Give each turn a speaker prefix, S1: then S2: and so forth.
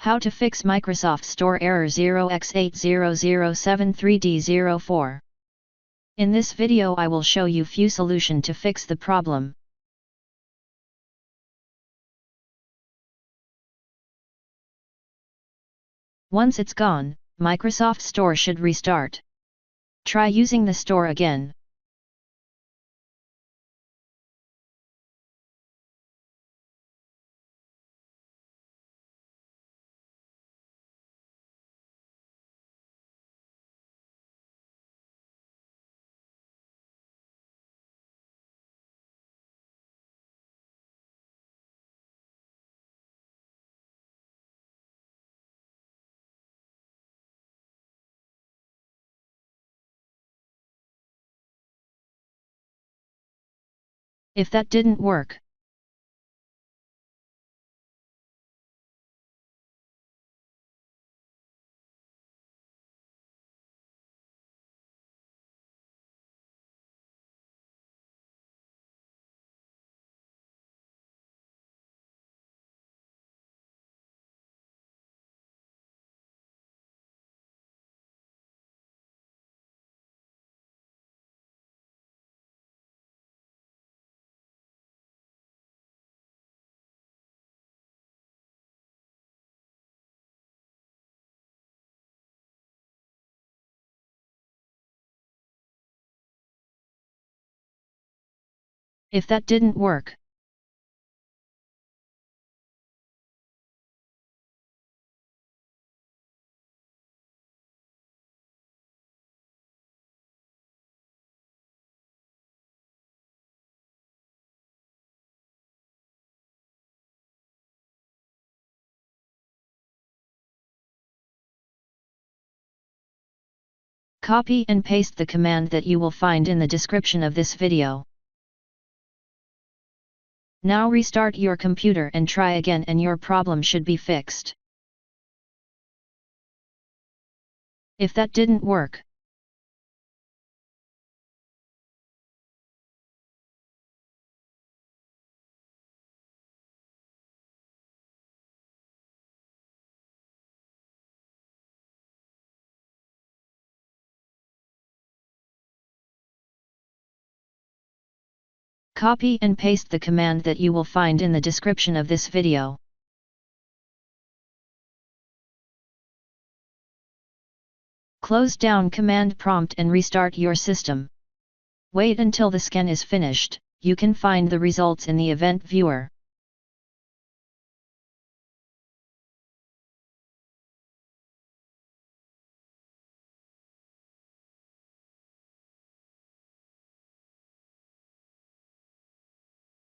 S1: How to fix Microsoft Store error 0x80073D04. In this video I will show you few solution to fix the problem. Once it's gone, Microsoft Store should restart. Try using the store again. If that didn't work, if that didn't work, copy and paste the command that you will find in the description of this video. Now restart your computer and try again and your problem should be fixed. If that didn't work, copy and paste the command that you will find in the description of this video. Close down command prompt and restart your system. Wait until the scan is finished. You can find the results in the event viewer.